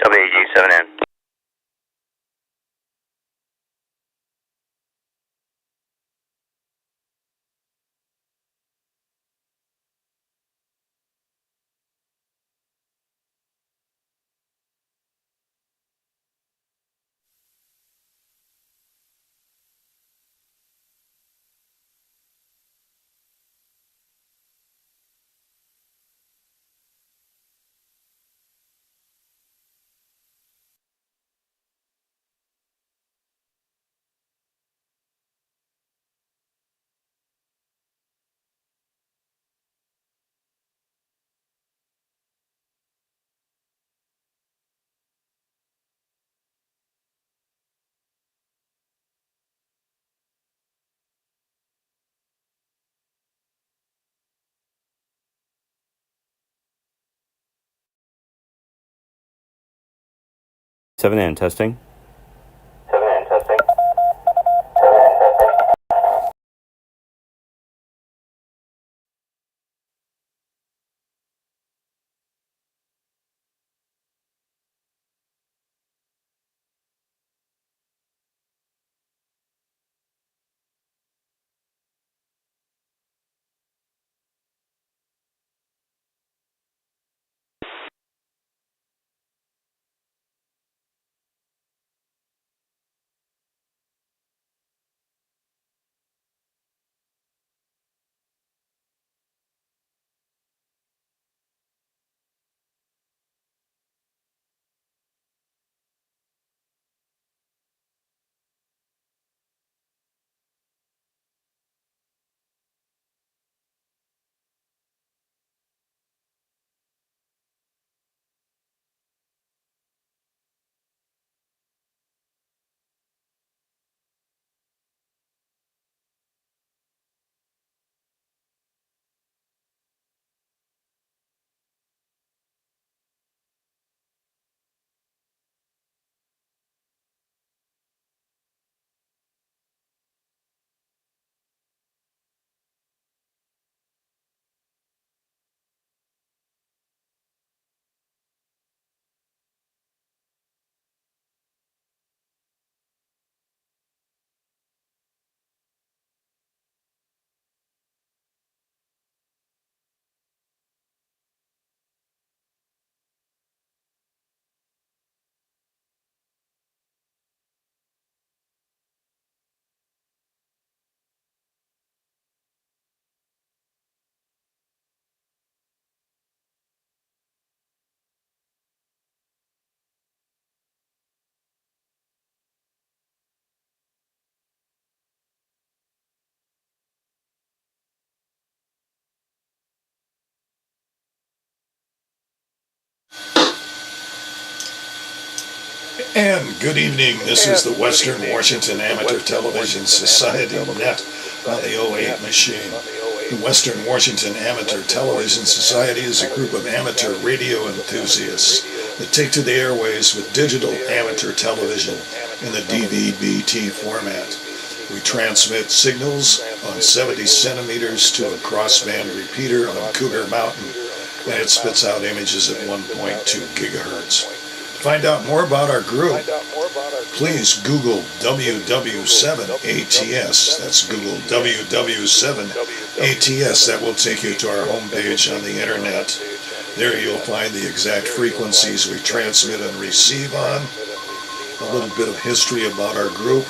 WAG7N. Seven N testing. 7N testing. And good evening, this is the Western Washington Amateur Television Society Net on the '08 machine. The Western Washington Amateur Television Society is a group of amateur radio enthusiasts that take to the airways with digital amateur television in the DVB-T format. We transmit signals on 70 centimeters to a crossband repeater on Cougar Mountain, and it spits out images at 1.2 gigahertz. To find out more about our group, please Google WW7ATS. That's Google WW7ATS. That will take you to our homepage on the internet. There you'll find the exact frequencies we transmit and receive on, a little bit of history about our group,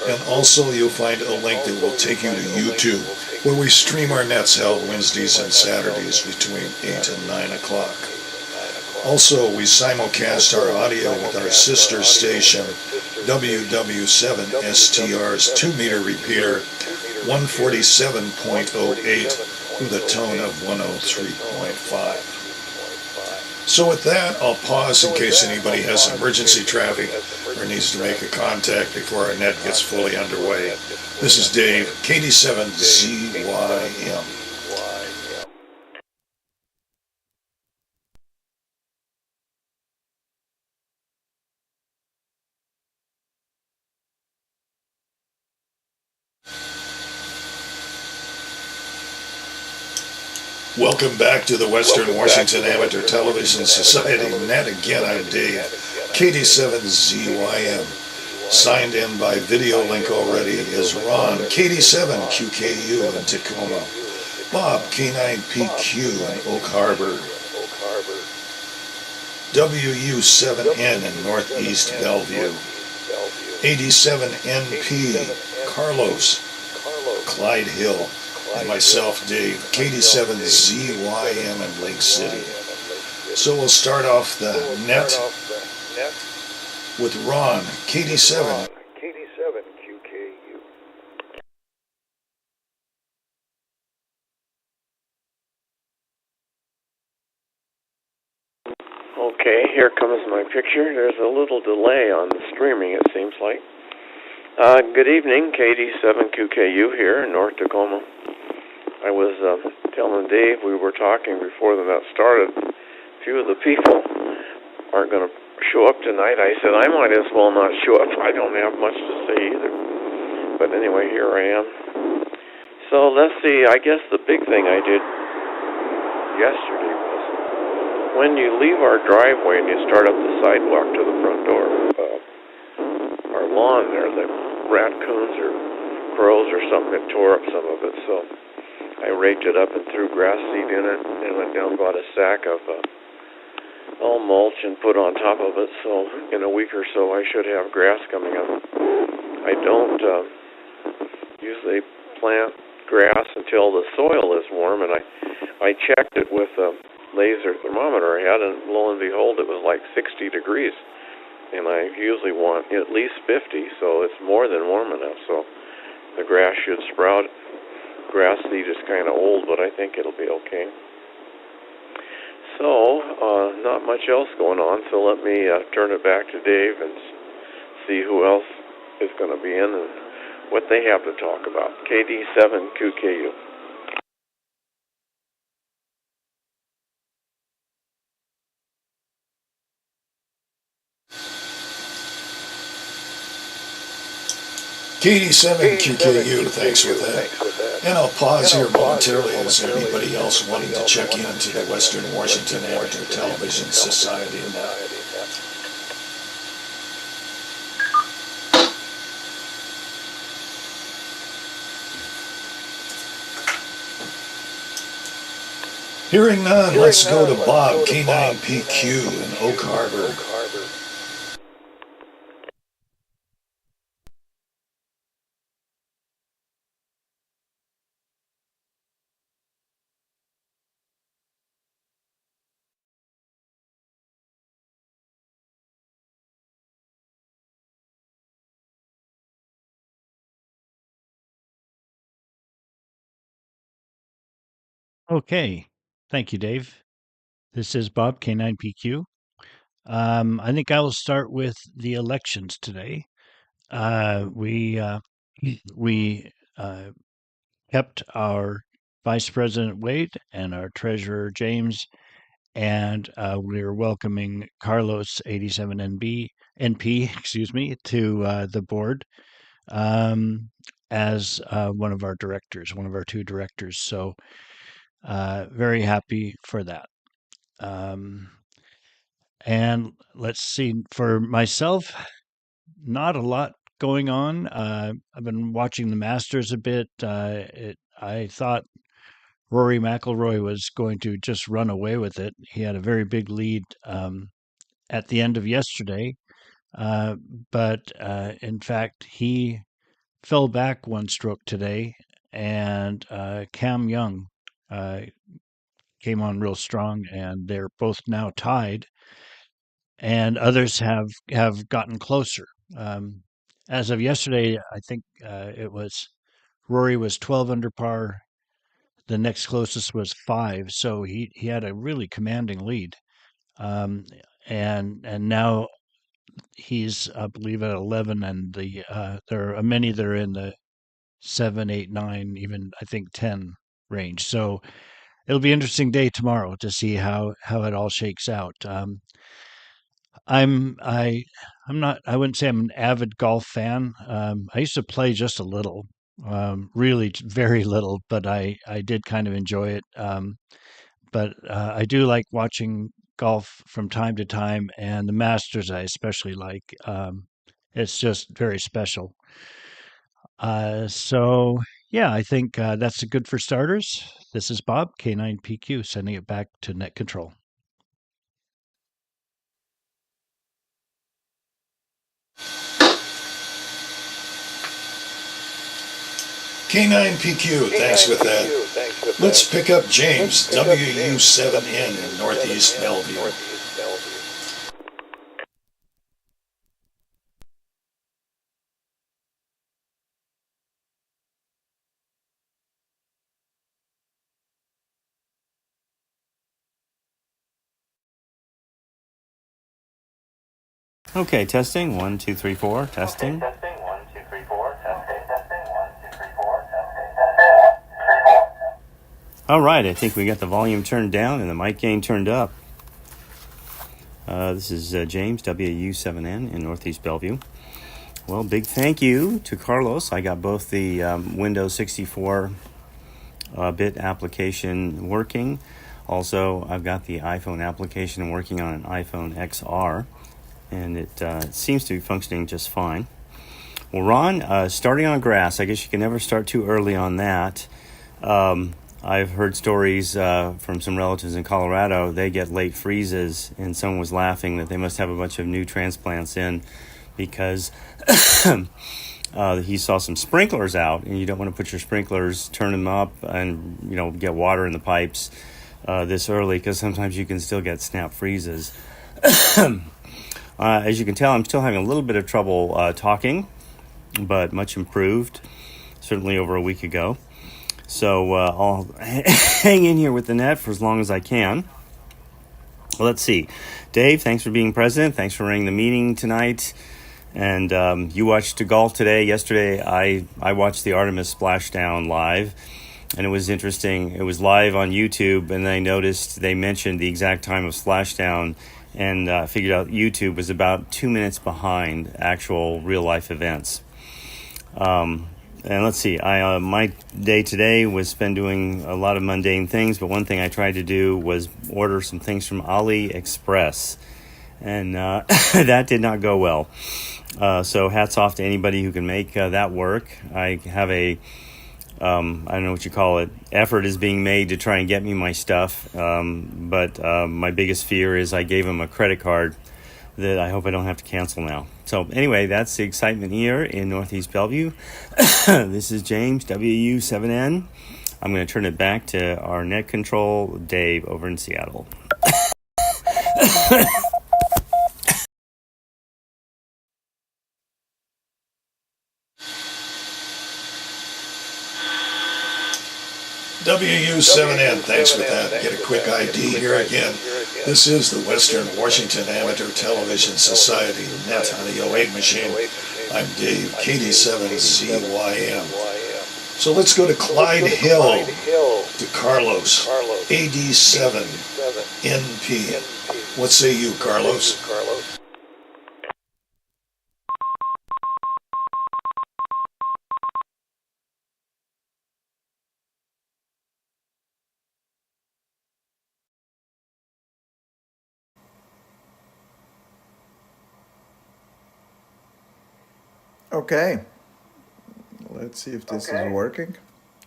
and also you'll find a link that will take you to YouTube, where we stream our nets held Wednesdays and Saturdays between 8 and 9 o'clock. Also, we simulcast our audio with our sister station, WW7STR's 2-meter repeater, 147.08, with a tone of 103.5. So with that, I'll pause in case anybody has emergency traffic or needs to make a contact before our net gets fully underway. This is Dave, KD7ZYM. Welcome back to the Western Washington Amateur Television Society Net. Again, I'm Dave, KD7ZYM. Signed in by video link already is Ron, KD7QKU in Tacoma, Bob, K9PQ in Oak Harbor, WU7N in Northeast Bellevue, 87NP, Carlos, Clyde Hill, and myself, Dave, KD7ZYM in Lake City. So we'll start off the net with Ron, KD7. KD7QKU. Okay, here comes my picture. There's a little delay on the streaming, it seems like. Good evening, KD7QKU here in North Tacoma. I was telling Dave, we were talking before the net started, a few of the people aren't going to show up tonight. I said, I might as well not show up. I don't have much to say either. But anyway, here I am. So let's see, I guess the big thing I did yesterday was when you leave our driveway and you start up the sidewalk to the front door, our lawn there, the raccoons or crows or something that tore up some of it. So I raked it up and threw grass seed in it and went down and bought a sack of all mulch and put on top of it. So in a week or so I should have grass coming up. I don't usually plant grass until the soil is warm, and I checked it with a laser thermometer I had, and lo and behold, it was like 60 degrees. And I usually want at least 50, so it's more than warm enough. So the grass should sprout. Grass seed is kind of old, but I think it'll be okay. So, not much else going on, so let me turn it back to Dave and see who else is going to be in and what they have to talk about. KD7QKU. KD7QKU, thanks for that. And I'll pause here momentarily. Is there anybody else wanting to check into the Western Washington Amateur Television Society Net? Hearing none, let's go to Bob, K9PQ in Oak Harbor. Okay. Thank you, Dave. This is Bob, K9PQ. I think I will start with the elections today. We kept our Vice President Wade and our Treasurer James, and we're welcoming Carlos 87NB NP, excuse me, to the board as one of our directors, one of our two directors. So very happy for that. And let's see, for myself, not a lot going on. I've been watching the Masters a bit. I thought Rory McIlroy was going to just run away with it. He had a very big lead at the end of yesterday, uh, but in fact, he fell back one stroke today, and Cam Young uh, came on real strong, and they're both now tied. And others have gotten closer. Um, as of yesterday, I think it was Rory was 12 under par. The next closest was 5, so he had a really commanding lead. Um, and now he's I believe at 11, and there are many that are in the 7, 8, 9, even I think 10 range. So it'll be an interesting day tomorrow to see how it all shakes out. I'm I I'm not I wouldn't say I'm an avid golf fan. I used to play just a little, Really, very little, but I did kind of enjoy it. But I do like watching golf from time to time, and the Masters I especially like. It's just very special. So yeah, I think that's good for starters. This is Bob, K9PQ, sending it back to Net Control. K9PQ, thanks with that. Let's pick up James, WU7N in Northeast Bellevue. Okay, testing. 1, 2, 3, 4. Testing. Okay, testing. 1, 2, 3, 4. Testing, testing. 1, 2, 3, 4. Testing, testing. All right, I think we got the volume turned down and the mic gain turned up. This is James, WU7N in Northeast Bellevue. Well, big thank you to Carlos. I got both the Windows 64-bit application working. Also, I've got the iPhone application working on an iPhone XR, and it seems to be functioning just fine. Well, Ron, starting on grass, I guess you can never start too early on that. I've heard stories from some relatives in Colorado. They get late freezes, and someone was laughing that they must have a bunch of new transplants in because he saw some sprinklers out, and you don't want to put your sprinklers, turn them up, and get water in the pipes this early because sometimes you can still get snap freezes. As you can tell, I'm still having a little bit of trouble talking, but much improved, certainly over a week ago. So I'll hang in here with the net for as long as I can. Well, let's see. Dave, thanks for being present. Thanks for running the meeting tonight. And you watched golf today. Yesterday, I watched the Artemis Splashdown live. And it was interesting. It was live on YouTube, and I noticed they mentioned the exact time of splashdown, and figured out YouTube was about 2 minutes behind actual real-life events. And let's see, my day today was spent doing a lot of mundane things, but one thing I tried to do was order some things from AliExpress, and that did not go well. So hats off to anybody who can make that work. I have I don't know what you call it, effort is being made to try and get me my stuff, but my biggest fear is I gave him a credit card that I hope I don't have to cancel now. So anyway, that's the excitement here in Northeast Bellevue. This is James, WU7N. I'm going to turn it back to our net control, Dave, over in Seattle. WU7N, thanks for that. Get a quick ID here again. This is the Western Washington Amateur Television Society Net on the 08 machine. I'm Dave, KD7ZYM. So let's go to Clyde Hill, to Carlos, AD7NP. What say you, Carlos? Okay, let's see if this is working.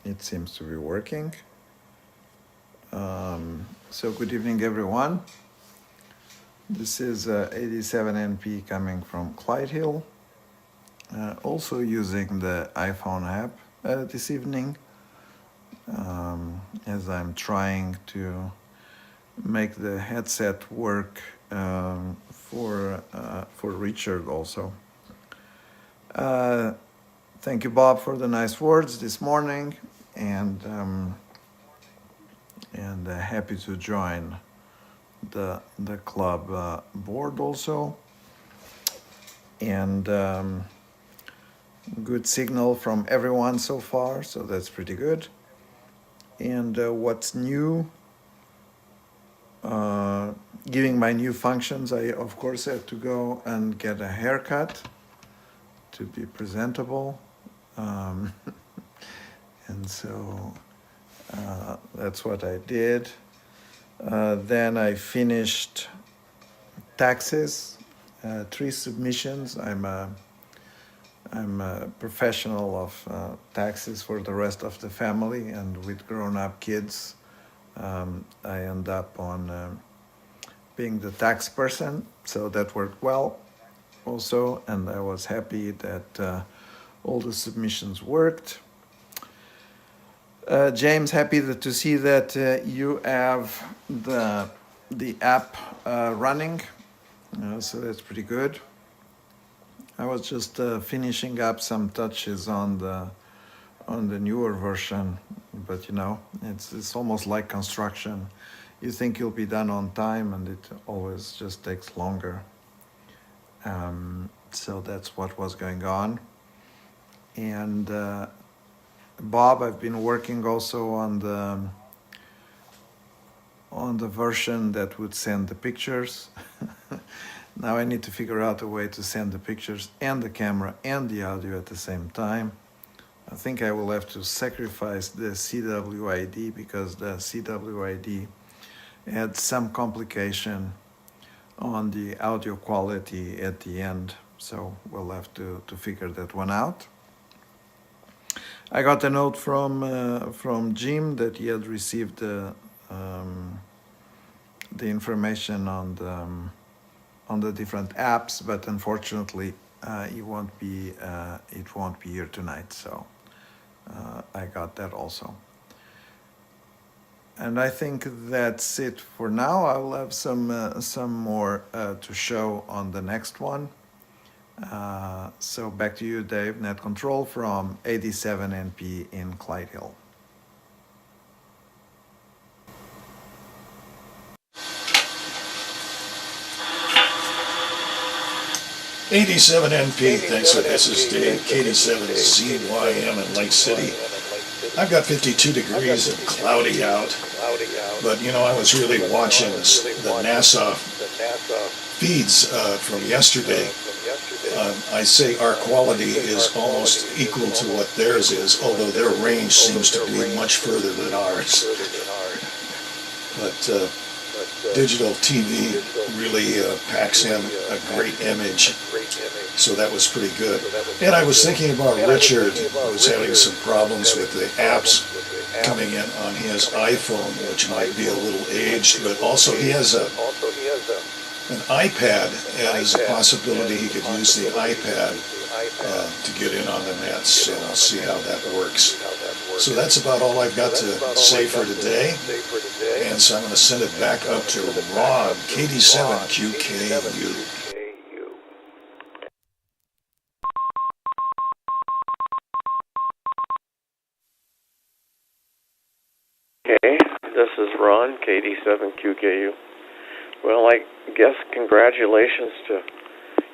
It seems to be working. So good evening, everyone. This is 87NP coming from Clyde Hill. Also using the iPhone app this evening, as I'm trying to make the headset work for Richard also. Thank you, Bob, for the nice words this morning, and happy to join the club board also. And good signal from everyone so far, so that's pretty good. And what's new? Giving my new functions, I of course have to go and get a haircut to be presentable. And so that's what I did. Then I finished taxes, 3 submissions. I'm a professional of taxes for the rest of the family, and with grown-up kids, I end up on being the tax person, so that worked well also, and I was happy that all the submissions worked. James, happy to see that you have the app running, so that's pretty good. I was just finishing up some touches on the newer version, but you know, it's almost like construction. You think you'll be done on time, and it always just takes longer. So that's what was going on. And Bob, I've been working also on the version that would send the pictures. Now I need to figure out a way to send the pictures and the camera and the audio at the same time. I think I will have to sacrifice the CWID, because the CWID had some complication on the audio quality at the end, so we'll have to figure that one out. I got a note from Jim that he had received the information on the different apps, but unfortunately it won't be here tonight. So I got that also. And I think that's it for now. I will have some more to show on the next one. So back to you, Dave, Net Control from 87NP in Clyde Hill. '87 NP, thanks for this is Dave, KD7ZYM in Lake City. I've got 52 degrees and cloudy out, but you know, I was really watching the NASA feeds from yesterday. I say our quality is almost equal to what theirs is, although their range seems to be much further than ours. But digital TV really packs in a great image, so that was pretty good. And I was thinking about Richard, who was having some problems with the apps coming in on his iPhone, which might be a little aged, but also he has an iPad, and as a possibility he could use the iPad to get in on the net, so I'll see how that works. So that's about all I've got to say for today, and so I'm going to send it back up to Ron, KD7QKU. Okay, this is Ron, KD7QKU. Well, I guess congratulations to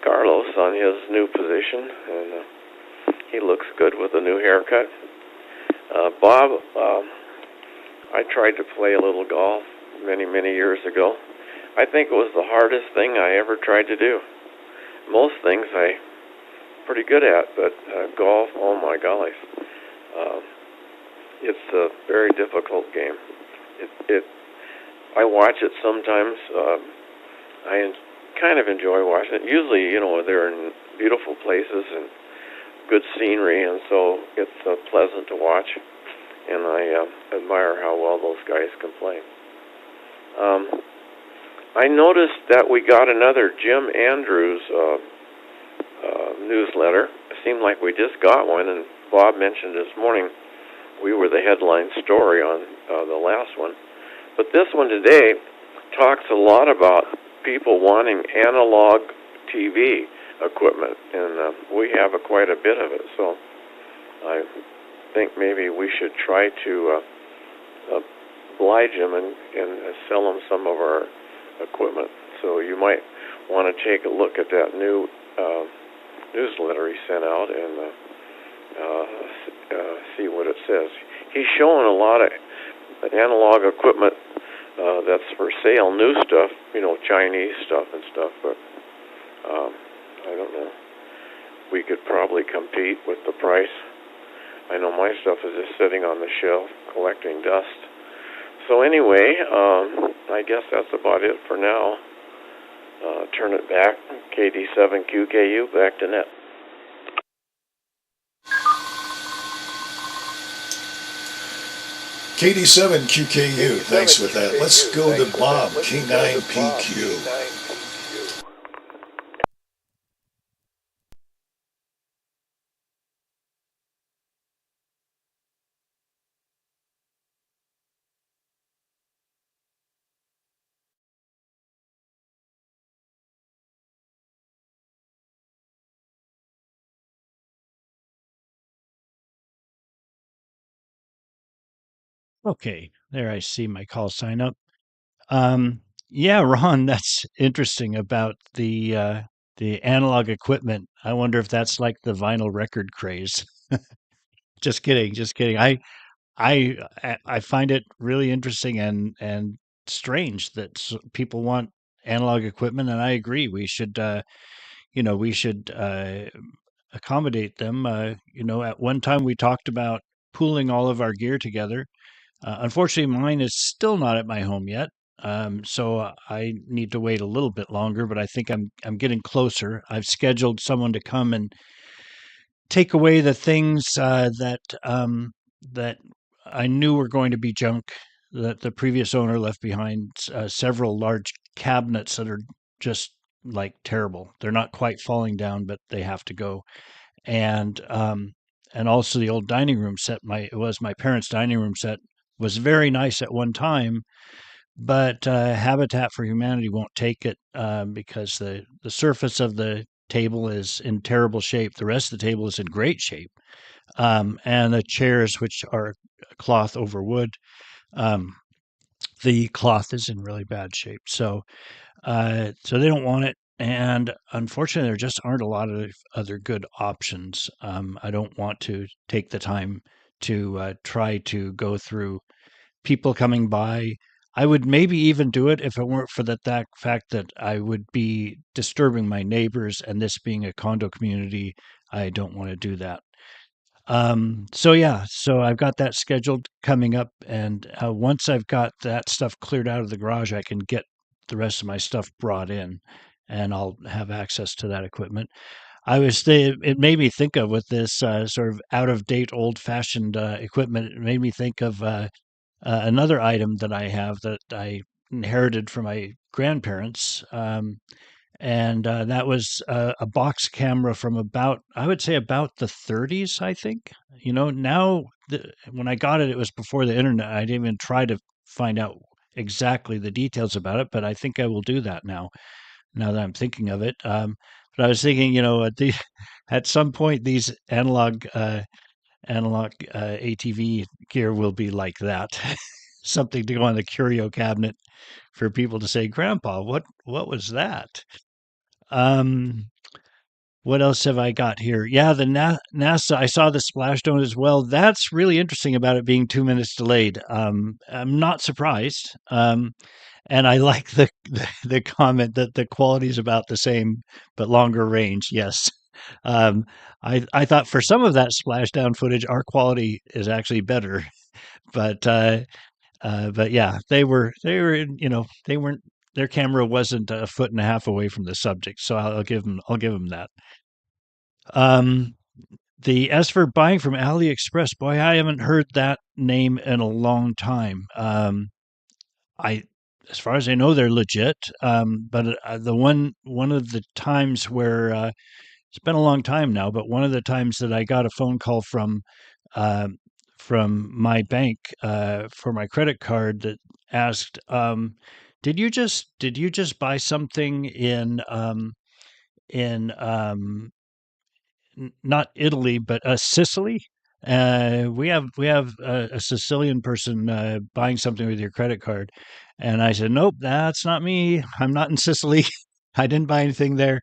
Carlos on his new position, and he looks good with a new haircut. Bob, I tried to play a little golf many years ago. I think it was the hardest thing I ever tried to do. Most things I'm pretty good at, but golf, oh my golly. It's a very difficult game. I watch it sometimes. I kind of enjoy watching it. Usually, you know, they're in beautiful places and good scenery, and so it's pleasant to watch. And I admire how well those guys can play. I noticed that we got another Jim Andrews newsletter. It seemed like we just got one, and Bob mentioned this morning we were the headline story on the last one. But this one today talks a lot about people wanting analog TV equipment, and we have quite a bit of it. So I think maybe we should try to oblige them and sell them some of our equipment. So you might want to take a look at that new newsletter he sent out and see what it says. He's showing a lot of analog equipment that's for sale, new stuff, you know, Chinese stuff and stuff, but I don't know. We could probably compete with the price. I know my stuff is just sitting on the shelf collecting dust. So anyway, I guess that's about it for now. Turn it back. KD7QKU, back to net. KD7QKU, thanks for that. Let's go to Bob, K9PQ. Okay, there I see my call sign up. Um, yeah, Ron, that's interesting about the analog equipment. I wonder if that's like the vinyl record craze. Just kidding, just kidding. I find it really interesting and strange that people want analog equipment, and I agree. We should, we should accommodate them. At one time we talked about pooling all of our gear together. Unfortunately, mine is still not at my home yet. So I need to wait a little bit longer, but I think I'm getting closer. I've scheduled someone to come and take away the things that I knew were going to be junk that the previous owner left behind. Several large cabinets that are just like terrible. They're not quite falling down, but they have to go. And also the old dining room set. It was my parents' dining room set, was very nice at one time, but Habitat for Humanity won't take it because the surface of the table is in terrible shape. The rest of the table is in great shape, and the chairs, which are cloth over wood, um, the cloth is in really bad shape. So they don't want it. And unfortunately, there just aren't a lot of other good options. I don't want to take the time to try to go through people coming by. I would maybe even do it if it weren't for that fact that I would be disturbing my neighbors, and this being a condo community, I don't want to do that. So yeah, so I've got that scheduled coming up, and once I've got that stuff cleared out of the garage, I can get the rest of my stuff brought in, and I'll have access to that equipment. It made me think of with this sort of out of date, old fashioned equipment. It made me think of another item that I have that I inherited from my grandparents. And that was a box camera from about, I would say, about the 30s, I think. Now when I got it, it was before the internet. I didn't even try to find out exactly the details about it, but I think I will do that now that I'm thinking of it. But I was thinking, at some point, these analog ATV gear will be like that. Something to go on the curio cabinet for people to say, "Grandpa, what was that?" Um, what else have I got here? Yeah, the NASA. I saw the Splashdown as well. That's really interesting about it being 2 minutes delayed. I'm not surprised. And I like the comment that the quality is about the same but longer range. Yes. Um, I thought for some of that splashdown footage, our quality is actually better. But but yeah, they weren't, their camera wasn't a foot and a half away from the subject, so I'll give them that. Um, the as for buying from AliExpress, boy, I haven't heard that name in a long time. I As far as I know, they're legit. But one of the times where it's been a long time now, but one of the times that I got a phone call uh, from my bank for my credit card that asked, "Did you just buy something in not Italy, but Sicily?" We have a Sicilian person buying something with your credit card, and I said, "Nope, that's not me. I'm not in Sicily. I didn't buy anything there."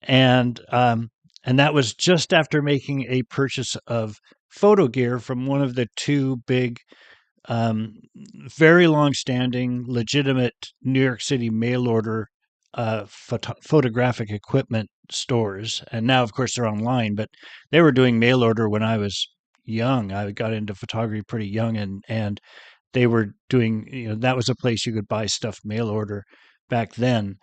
And that was just after making a purchase of photo gear from one of the two big, um, very long-standing, legitimate New York City mail order photographic equipment stores. And now, of course, they're online, but they were doing mail order when I was young. I got into photography pretty young, and they were doing, that was a place you could buy stuff mail order back then.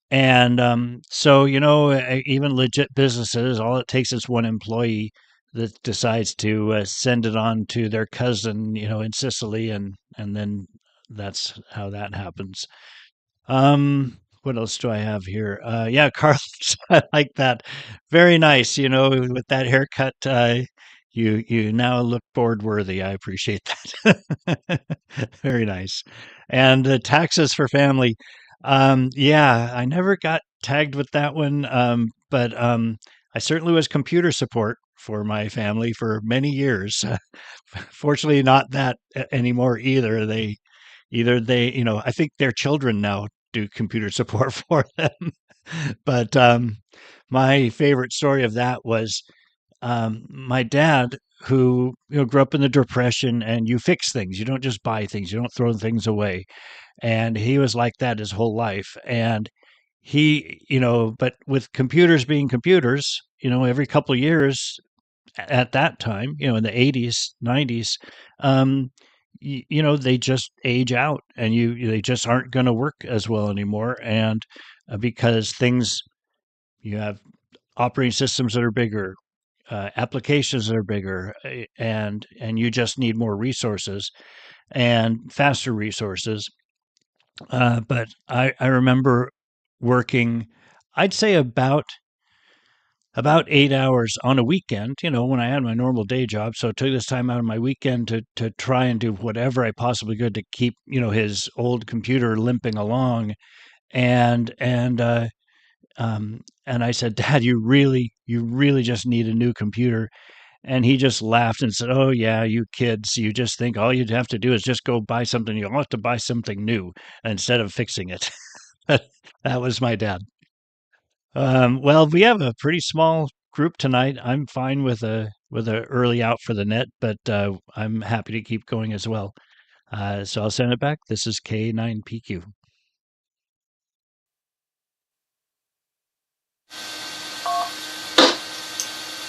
And so, even legit businesses, all it takes is one employee that decides to send it on to their cousin, in Sicily, and then that's how that happens. What else do I have here? Yeah, Carlos, I like that. Very nice. With that haircut, you now look board worthy. I appreciate that. Very nice. And taxes for family. Yeah, I never got tagged with that one. But I certainly was computer support for my family for many years. Fortunately, not that anymore either. I think their children now do computer support for them. But my favorite story of that was my dad, who grew up in the Depression, and you fix things. You don't just buy things. You don't throw things away. And he was like that his whole life. And but with computers being computers, every couple of years at that time, in the 80s, 90s, um, they just age out, and they just aren't going to work as well anymore. And because you have operating systems that are bigger, applications that are bigger, and you just need more resources and faster resources. But I remember working, I'd say about 8 hours on a weekend, when I had my normal day job. So I took this time out of my weekend to try and do whatever I possibly could to keep, his old computer limping along. And I said, Dad, you really just need a new computer. And he just laughed and said, "Oh yeah, you kids, you just think all you'd have to do is just go buy something. You'll have to buy something new instead of fixing it." That was my dad. Well, we have a pretty small group tonight. I'm fine with a early out for the net, but I'm happy to keep going as well. So I'll send it back. This is K9PQ.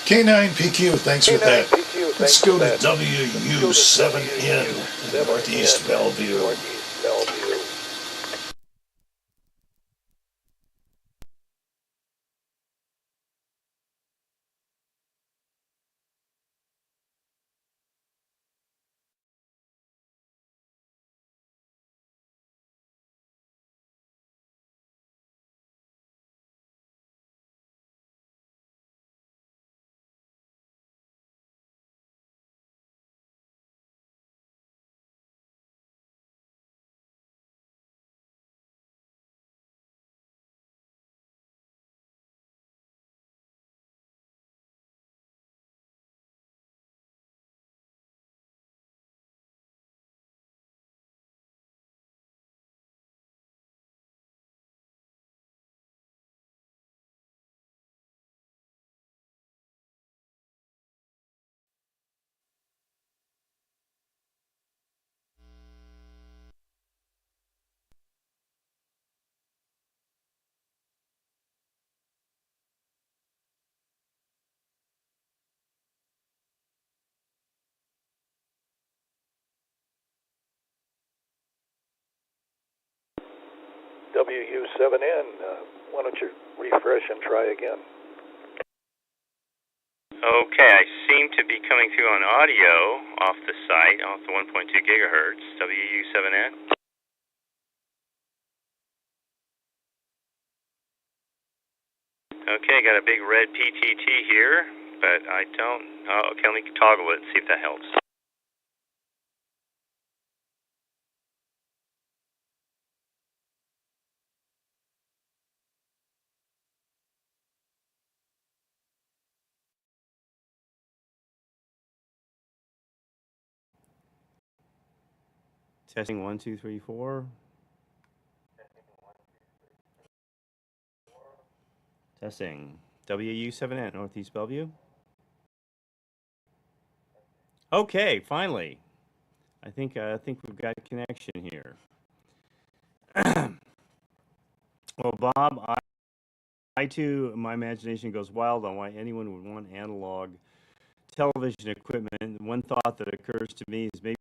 K9PQ, thanks for that. Let's go to WU7N in Northeast Bellevue. WU7N, why don't you refresh and try again? Okay, I seem to be coming through on audio off the site, off the 1.2 gigahertz, WU7N. Okay, got a big red PTT here, but I don't. Oh, okay, let me toggle it and see if that helps. Testing 1, 2, 3, 4. Testing WU7N Northeast Bellevue. Okay, finally. I think we've got a connection here. Well, Bob, I too, my imagination goes wild on why anyone would want analog television equipment, one thought that occurs to me is maybe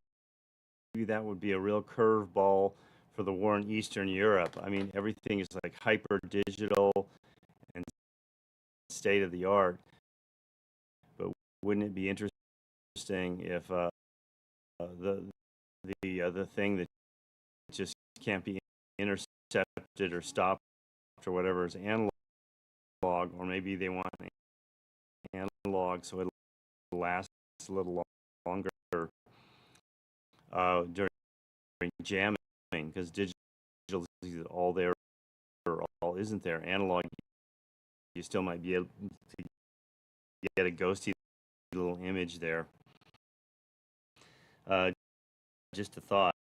that would be a real curveball for the war in Eastern Europe. I mean, everything is like hyper digital and state of the art. But wouldn't it be interesting if the thing that just can't be intercepted or stopped or whatever is analog, or maybe they want analog so it'll last a little longer during jamming, because digital is all there or all isn't there. Analog, you still might be able to get a ghosty little image there. Just a thought.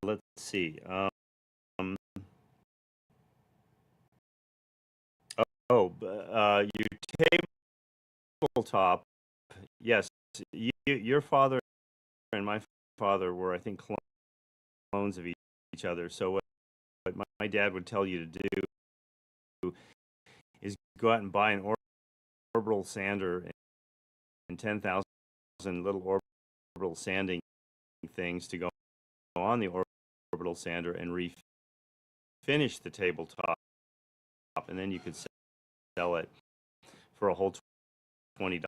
Let's see. Your tabletop. Yes, your father and my father were, I think, clones of each other. So what my dad would tell you to do is go out and buy an orbital sander and 10,000 little orbital sanding things to go on the orbital sander and refinish the tabletop, and then you could sell it for a whole $20.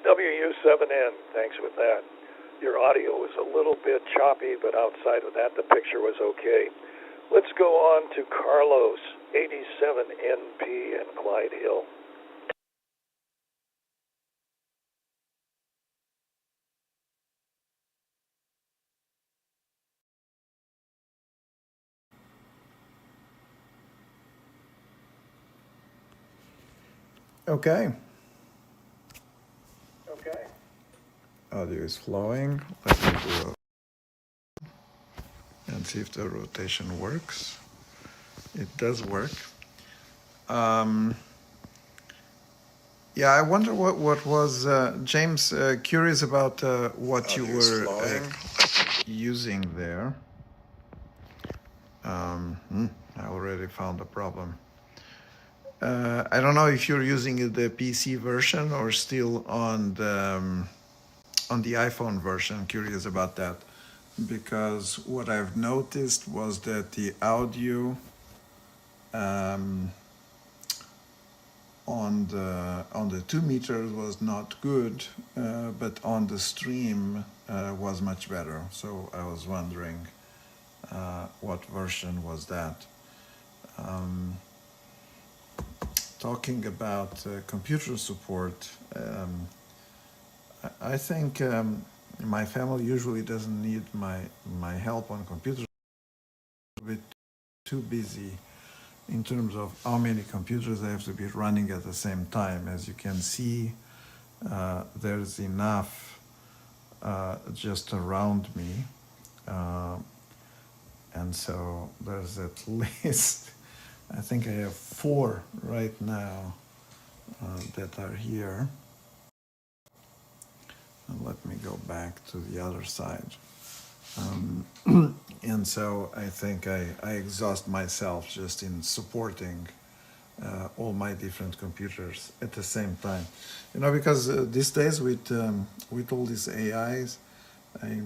WU7N, thanks with that. Your audio was a little bit choppy, but outside of that, the picture was okay. Let's go on to Carlos, 87NP in Clyde Hill. Okay. Audio is flowing. Let me do and see if the rotation works. It does work. Yeah, I wonder what was James. Curious about what you were using there. I already found a problem. I don't know if you're using the PC version or still on the iPhone version. Curious about that, because what I've noticed was that the audio on the 2 meters was not good, but on the stream was much better. So I was wondering what version was that. Talking about computer support, I think my family usually doesn't need my help on computers. A bit too busy in terms of how many computers I have to be running at the same time. As you can see, there's enough just around me, and so there's at least, I think I have 4 right now that are here. And let me go back to the other side. And so I think I exhaust myself just in supporting all my different computers at the same time. You know, because these days with all these AIs, I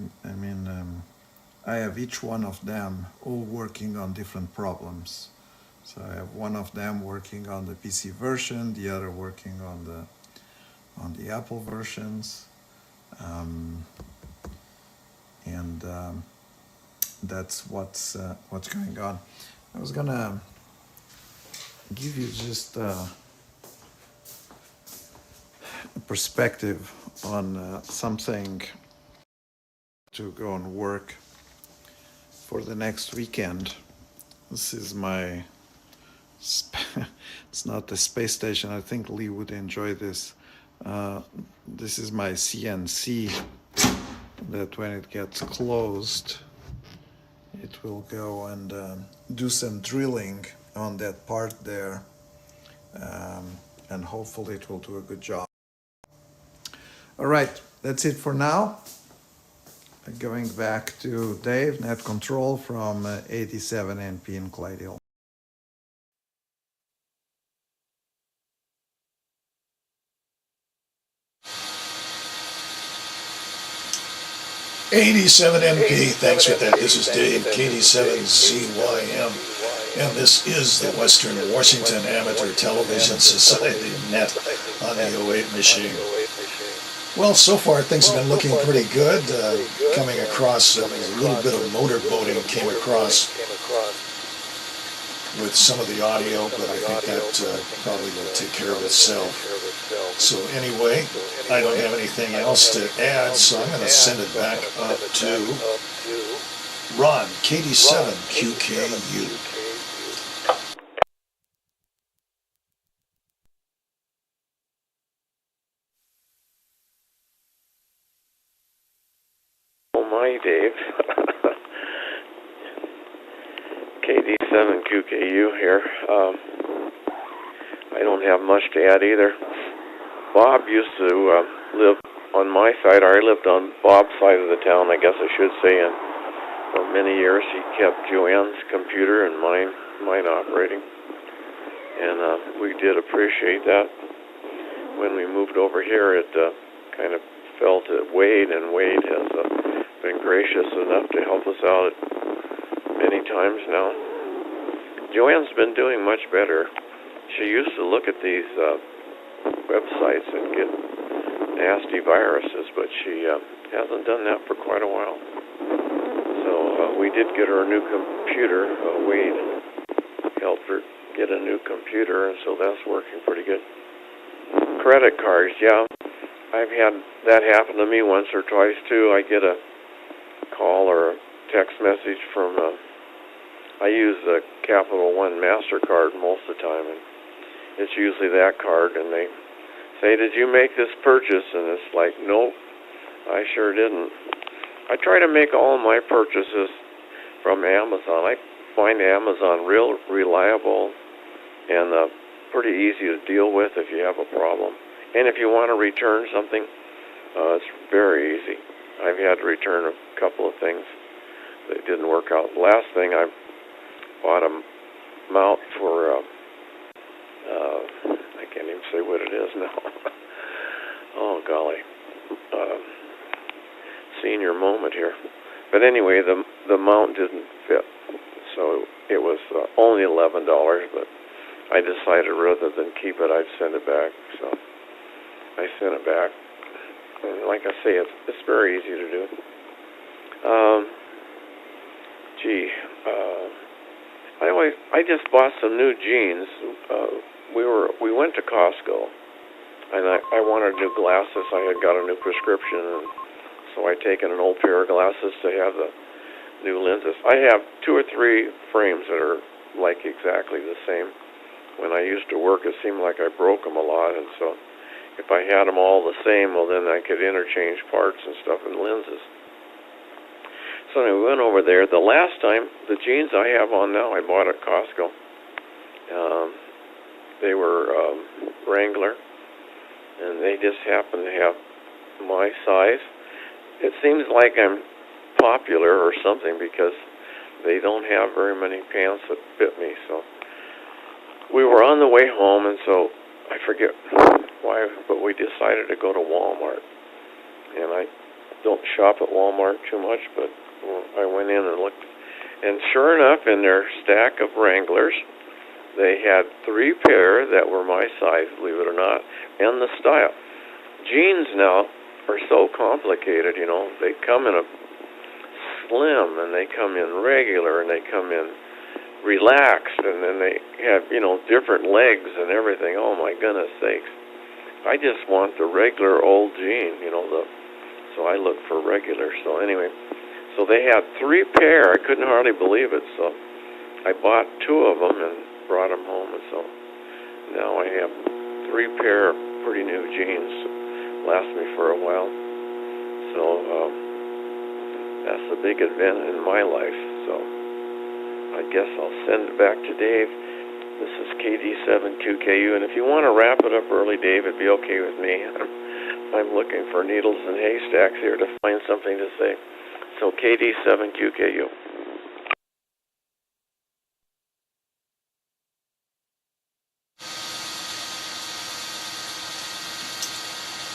have each one of them all working on different problems. So I have one of them working on the PC version, the other working on the Apple versions, and that's what's going on. I was gonna give you just a perspective on something to go and work for the next weekend. This is my it's not the space station. I think Lee would enjoy this. This is my CNC that when it gets closed, it will go and do some drilling on that part there, and hopefully it will do a good job. All right, that's it for now. Going back to Dave, net control from 87 NP in Clyde Hill. 87 MP, thanks for that. This is Dave, KD7ZYM, and this is the Western Washington Amateur Television Society Net on the 08 machine. Well, so far things have been looking pretty good. Coming across a little bit of motorboating came across with some of the audio, but I think that probably will take care of itself. So anyway, I don't have anything else to add, so I'm going to send it back up to Ron, KD7QKU. Oh my, Dave. KD7QKU here. I don't have much to add either. Bob used to live on my side, or I lived on Bob's side of the town, I guess I should say, and for many years he kept Joanne's computer and mine operating. And we did appreciate that. When we moved over here, it kind of fell to Wade, and Wade has been gracious enough to help us out many times now. Joanne's been doing much better. She used to look at these websites and get nasty viruses, but she hasn't done that for quite a while. So we did get her a new computer. Wade helped her get a new computer, and so that's working pretty good. Credit cards, yeah. I've had that happen to me once or twice too. I get a call or a text message from I use the Capital One MasterCard most of the time, and it's usually that card, and they say, "Did you make this purchase?" And it's like, "Nope, I sure didn't." I try to make all of my purchases from Amazon. I find Amazon real reliable and pretty easy to deal with if you have a problem. And if you want to return something, it's very easy. I've had to return a couple of things that didn't work out. The last thing, I bought a mount for I can't even say what it is now. Oh golly, senior moment here. But anyway, the mount didn't fit, so it was only $11. But I decided rather than keep it, I'd send it back. So I sent it back. And like I say, it's very easy to do. I just bought some new jeans. We went to Costco, and I wanted new glasses. I had got a new prescription, and so I taken an old pair of glasses to have the new lenses. I have 2 or 3 frames that are like exactly the same. When I used to work, it seemed like I broke them a lot, and so if I had them all the same, well, then I could interchange parts and stuff and lenses. So I went over there. The last time, the jeans I have on now, I bought at Costco. They were Wrangler, and they just happen to have my size. It seems like I'm popular or something because they don't have very many pants that fit me. So we were on the way home, and so I forget why, but we decided to go to Walmart. And I don't shop at Walmart too much, but I went in and looked, and sure enough, in their stack of Wranglers, they had 3 pair that were my size, believe it or not, and the style. Jeans now are so complicated, you know. They come in a slim, and they come in regular, and they come in relaxed, and then they have, you know, different legs and everything. Oh my goodness sakes. I just want the regular old jean, you know, so I look for regular. So anyway, so they had 3 pair. I couldn't hardly believe it. So I bought 2 of them and brought them home, and so now I have 3 pair of pretty new jeans. Last me for a while. So that's a big event in my life. So I guess I'll send it back to Dave. This is KD7QKU, and if you want to wrap it up early, Dave, it'd be okay with me. I'm looking for needles and haystacks here to find something to say. So KD7QKU.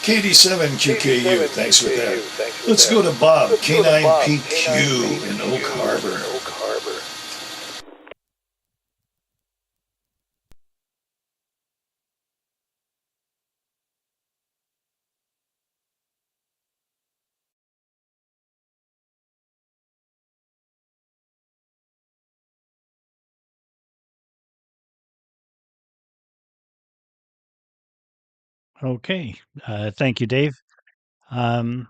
KD7QKU, thanks for that. Let's go to Bob, K9PQ in Oak Harbor. Okay. Thank you, Dave. Um,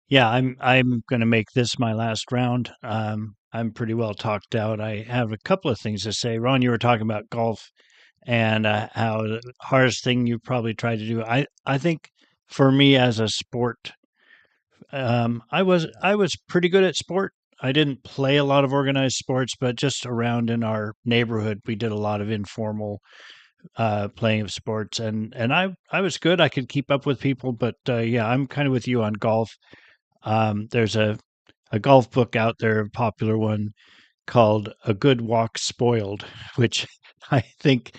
yeah, I'm going to make this my last round. I'm pretty well talked out. I have a couple of things to say. Ron, you were talking about golf and how the hardest thing you probably tried to do. I think for me as a sport, I was pretty good at sport. I didn't play a lot of organized sports, but just around in our neighborhood, we did a lot of informal playing of sports, and I was good. I could keep up with people, but yeah, I'm kind of with you on golf. There's a golf book out there, a popular one called "A Good Walk Spoiled," which I think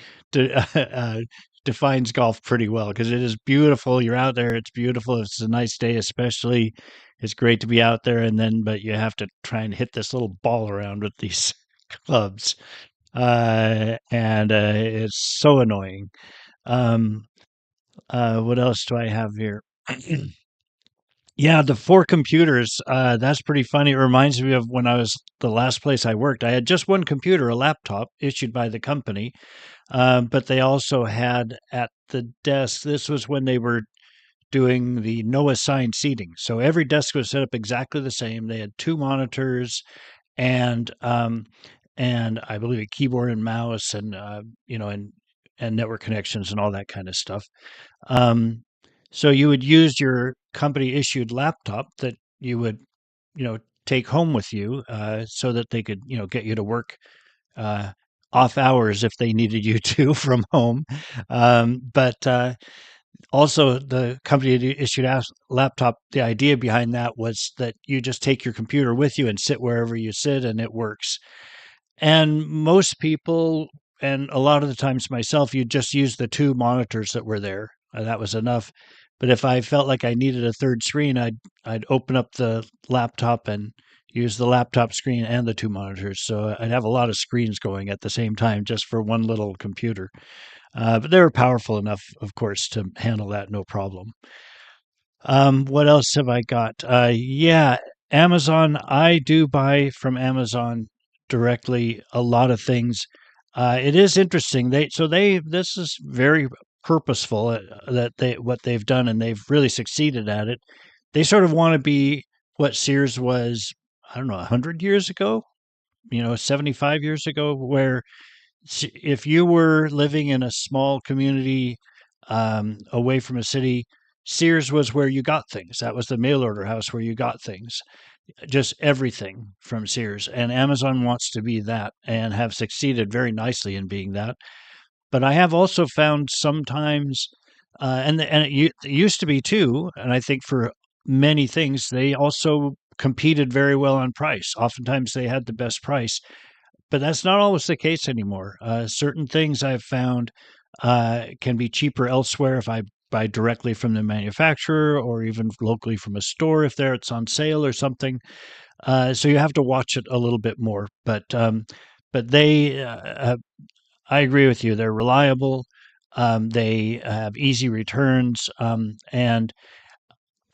defines golf pretty well because it is beautiful. You're out there; it's beautiful. If it's a nice day, especially. It's great to be out there, and then but you have to try and hit this little ball around with these clubs, and it's so annoying. Um, what else do I have here? Yeah, the four computers. That's pretty funny. It reminds me of when I was the last place I worked. I had just one computer, a laptop issued by the company, but they also had at the desk. This was when they were doing the no assigned seating. So every desk was set up exactly the same. They had two monitors and I believe a keyboard and mouse and and network connections and all that kind of stuff. Um, so you would use your company issued laptop that you would, take home with you, so that they could, get you to work uh, off hours if they needed you to from home. But also, the company that issued laptop. The idea behind that was that you just take your computer with you and sit wherever you sit, and it works. And most people, and a lot of the times myself, you just use the two monitors that were there, and that was enough. But if I felt like I needed a third screen, I'd open up the laptop and use the laptop screen and the two monitors. So I'd have a lot of screens going at the same time just for one little computer. But they were powerful enough, of course, to handle that no problem. What else have I got? Yeah, Amazon. I do buy from Amazon directly a lot of things. It is interesting. This is very purposeful that they what they've done, and they've really succeeded at it. They sort of want to be what Sears was. I don't know, 100 years ago. 75 years ago, where if you were living in a small community away from a city, Sears was where you got things. That was the mail order house where you got things, just everything from Sears. And Amazon wants to be that and have succeeded very nicely in being that. But I have also found sometimes, it used to be too, and I think for many things, they also competed very well on price. Oftentimes they had the best price, but that's not always the case anymore. Certain things I've found can be cheaper elsewhere if I buy directly from the manufacturer or even locally from a store if there it's on sale or something. So you have to watch it a little bit more. But I agree with you. They're reliable. They have easy returns, and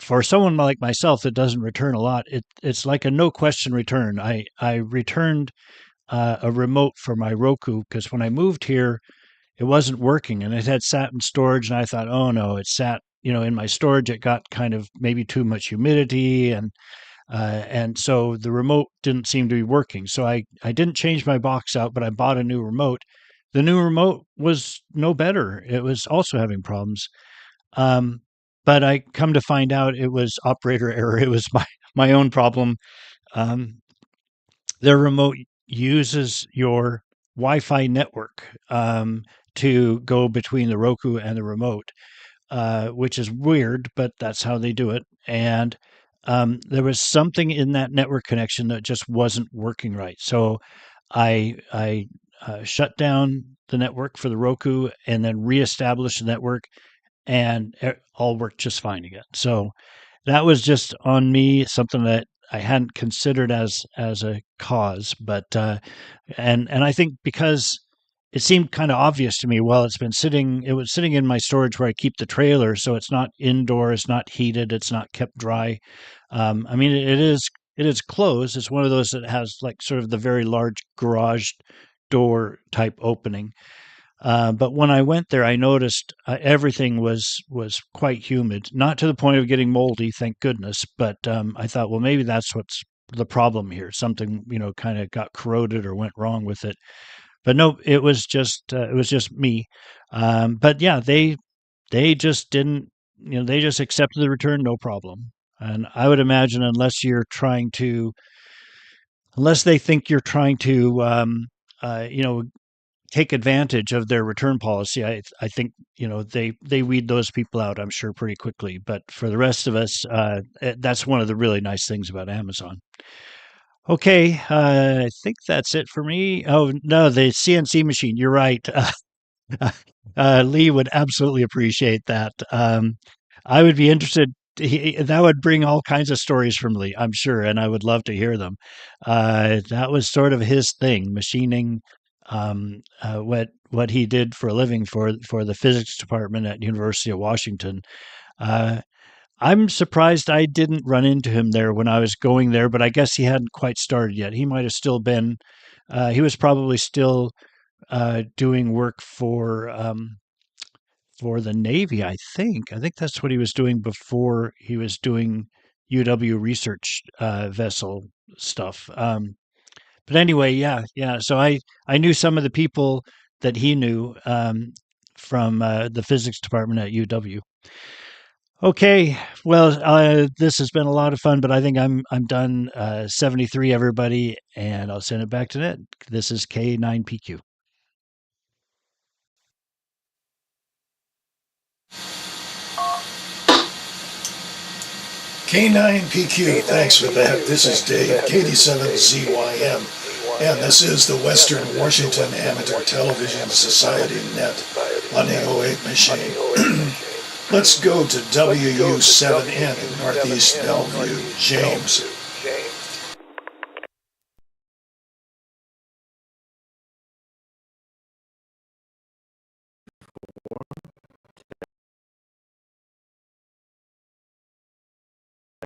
for someone like myself that doesn't return a lot, it's like a no question return. I returned a remote for my Roku because when I moved here, it wasn't working and it had sat in storage. And I thought, oh no, it sat, in my storage. It got kind of maybe too much humidity and so the remote didn't seem to be working. So I didn't change my box out, but I bought a new remote. The new remote was no better. It was also having problems. Um, but I come to find out it was operator error. It was my own problem. Um, their remote uses your Wi-Fi network to go between the Roku and the remote. which is weird, but that's how they do it. And there was something in that network connection that just wasn't working right. So I shut down the network for the Roku and then reestablished the network, and it all worked just fine again. So that was just on me, something that I hadn't considered as a cause, but and I think because it seemed kind of obvious to me. Well, it was sitting in my storage where I keep the trailer, so it's not indoor, it's not heated, it's not kept dry. I mean, it is closed. It's one of those that has like sort of the very large garage door type opening. But when I went there, I noticed everything was quite humid, not to the point of getting moldy, thank goodness. But I thought, well, maybe that's what's the problem here. Something kind of got corroded or went wrong with it. But no, it was just me. But yeah, they just didn't, they just accepted the return, no problem. And I would imagine unless they think you're trying to take advantage of their return policy, I think they weed those people out, I'm sure, pretty quickly. But for the rest of us, that's one of the really nice things about Amazon. Okay, I think that's it for me. Oh no, the CNC machine. You're right. Lee would absolutely appreciate that. I would be interested. That would bring all kinds of stories from Lee, I'm sure, and I would love to hear them. That was sort of his thing, machining. What he did for a living for the physics department at University of Washington. Uh, I'm surprised I didn't run into him there when I was going there, but I guess he hadn't quite started yet. He might have still been. He was probably still doing work for the Navy, I think. I think that's what he was doing before he was doing UW research vessel stuff. But anyway, yeah. So I knew some of the people that he knew from the physics department at UW. Okay, well, this has been a lot of fun, but I think I'm done. 73, everybody, and I'll send it back to Ned. This is K9PQ. K9PQ, thanks for that. This is Dave, KD7ZYM, and this is the Western Washington Amateur Television Society Net on the 08 machine. Let's go to WU7N in Northeast Bellevue. James.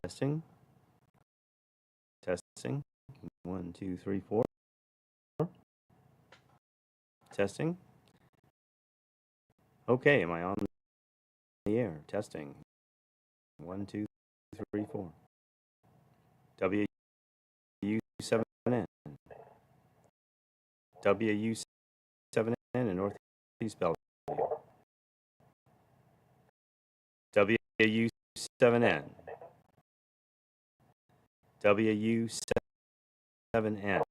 Testing. Testing. 1, 2, 3, 4. Testing. Okay, am I on the air? Testing. 1, 2, 3, 4. WU7N. WU7N in Northeast Bellevue. WU7N. WU7N.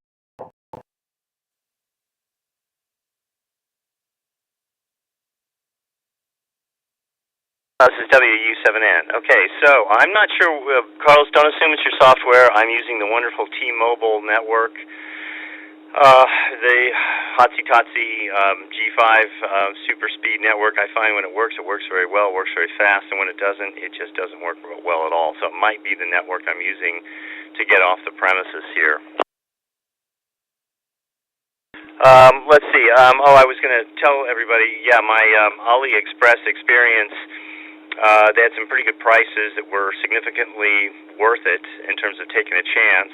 This is WU7N. Okay, so I'm not sure, Carlos, don't assume it's your software. I'm using the wonderful T-Mobile network. The Hotsy-Totsy G5 super speed network, I find when it works very well, works very fast, and when it doesn't, it just doesn't work well at all. So it might be the network I'm using to get off the premises here. Let's see. I was going to tell everybody, yeah, my AliExpress experience, they had some pretty good prices that were significantly worth it in terms of taking a chance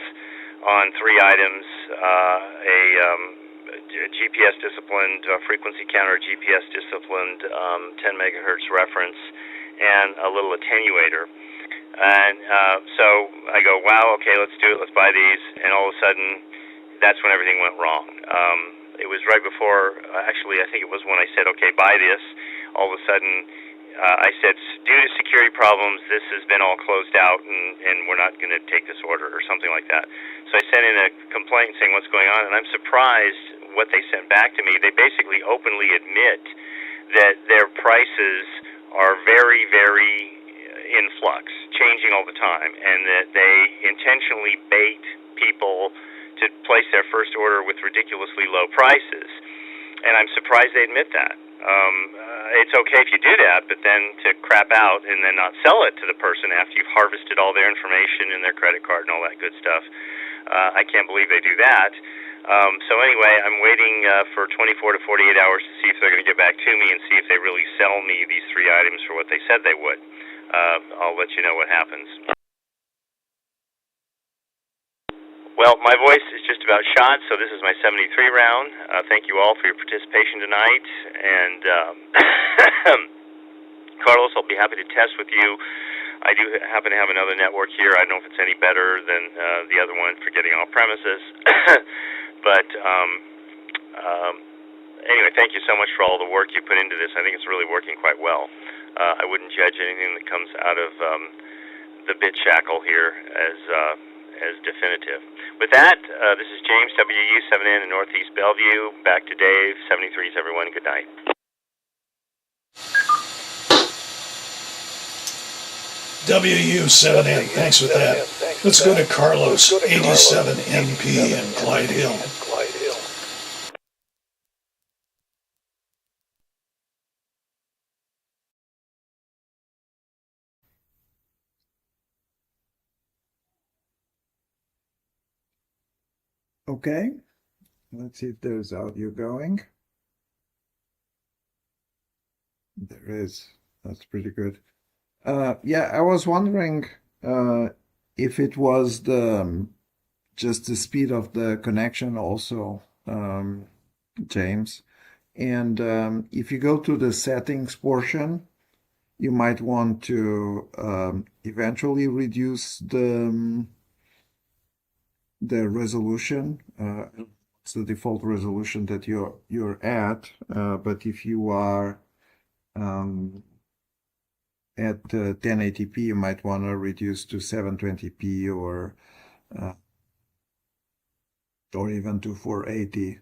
on 3 items, a GPS disciplined frequency counter, GPS disciplined 10 megahertz reference, and a little attenuator. And so I go, wow, okay, let's do it, let's buy these, and all of a sudden, that's when everything went wrong. It was right before, actually, I think it was when I said, okay, buy this. All of a sudden, I said, due to security problems, this has been all closed out, and we're not going to take this order, or something like that. So I sent in a complaint saying what's going on, and I'm surprised what they sent back to me. They basically openly admit that their prices are very, very in flux, changing all the time, and that they intentionally bait people to place their first order with ridiculously low prices. And I'm surprised they admit that. It's okay if you do that, but then to crap out and then not sell it to the person after you've harvested all their information and their credit card and all that good stuff, I can't believe they do that. So anyway, I'm waiting for 24 to 48 hours to see if they're going to get back to me and see if they really sell me these 3 items for what they said they would. I'll let you know what happens. Well, my voice is just about shot, so this is my 73 round. Thank you all for your participation tonight. And Carlos, I'll be happy to test with you. I do happen to have another network here. I don't know if it's any better than the other one for getting off premises. But anyway, thank you so much for all the work you put into this. I think it's really working quite well. I wouldn't judge anything that comes out of the bit shackle here as definitive. With that, this is James, WU7N in Northeast Bellevue. Back to Dave, 73s, everyone. Good night. WU7N, thanks for that. Let's go to Carlos, 87NP in Clyde Hill. Okay, let's see if there's audio going. There is. That's pretty good. Yeah, I was wondering if it was just the speed of the connection also, James. And if you go to the settings portion, you might want to eventually reduce the resolution. It's the default resolution that you're at. But if you are at 1080p, you might want to reduce to 720p or even to 480,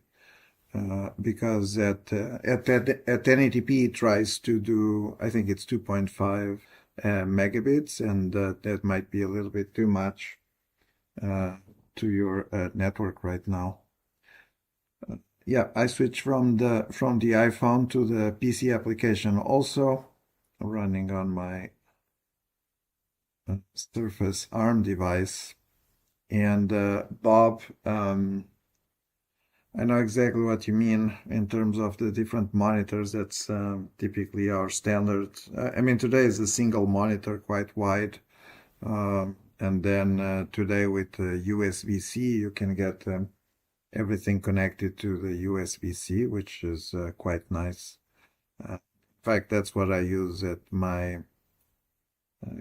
because at 1080p it tries to do, I think it's 2.5 megabits, and that might be a little bit too much to your network right now. Yeah, I switched from the iPhone to the PC application also, running on my Surface ARM device. And Bob, I know exactly what you mean in terms of the different monitors. That's typically our standard. I mean, today is a single monitor, quite wide. And then today with USB-C, you can get everything connected to the USB-C, which is quite nice. In fact, that's what I use at my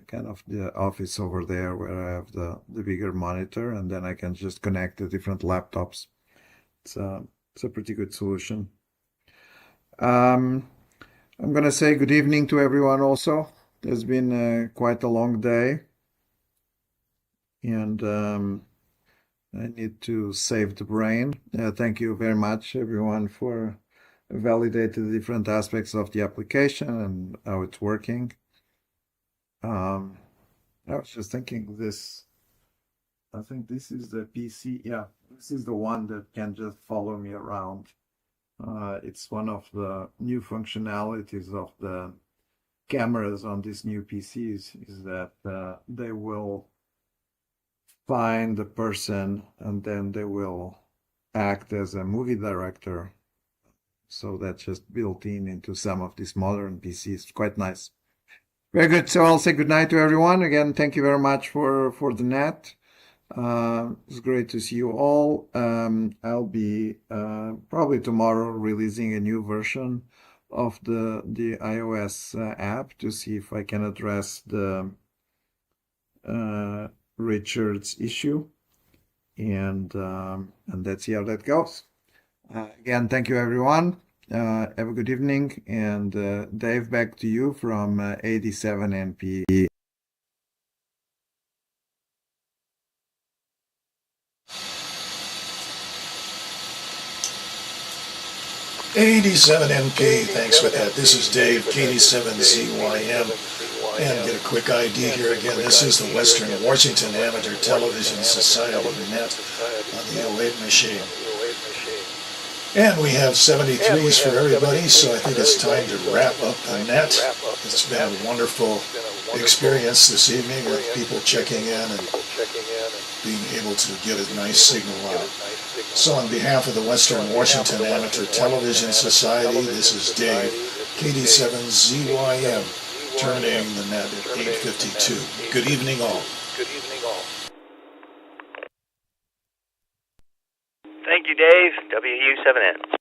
kind of the office over there, where I have the bigger monitor, and then I can just connect the different laptops. It's a pretty good solution. I'm going to say good evening to everyone also. It's been quite a long day, and I need to save the brain. Thank you very much, everyone, for validating the different aspects of the application and how it's working. I was just thinking this. I think this is the PC. Yeah, this is the one that can just follow me around. It's one of the new functionalities of the cameras on these new PCs, is that they will find the person and then they will act as a movie director. So that's just built into some of these modern PCs. Quite nice. Very good. So I'll say good night to everyone. Again, thank you very much for the net. It's great to see you all. I'll be probably tomorrow releasing a new version of the iOS app to see if I can address the Richard's issue, and let's see how that goes. Again, thank you everyone. Have a good evening, and Dave, back to you from 87NP. 87NP, thanks for that. This is Dave, KD7ZYM. And get a quick ID here again. This is the Western Washington Amateur Television Society Net on the 08 machine. And we have 73s for everybody, so I think it's time to wrap up the net. It's been a wonderful experience this evening with people checking in and being able to get a nice signal out. So on behalf of the Western Washington Amateur Television Society, this is Dave, KD7ZYM, terminating the net at 8:52. Good evening all. Thank you, Dave. WU7N.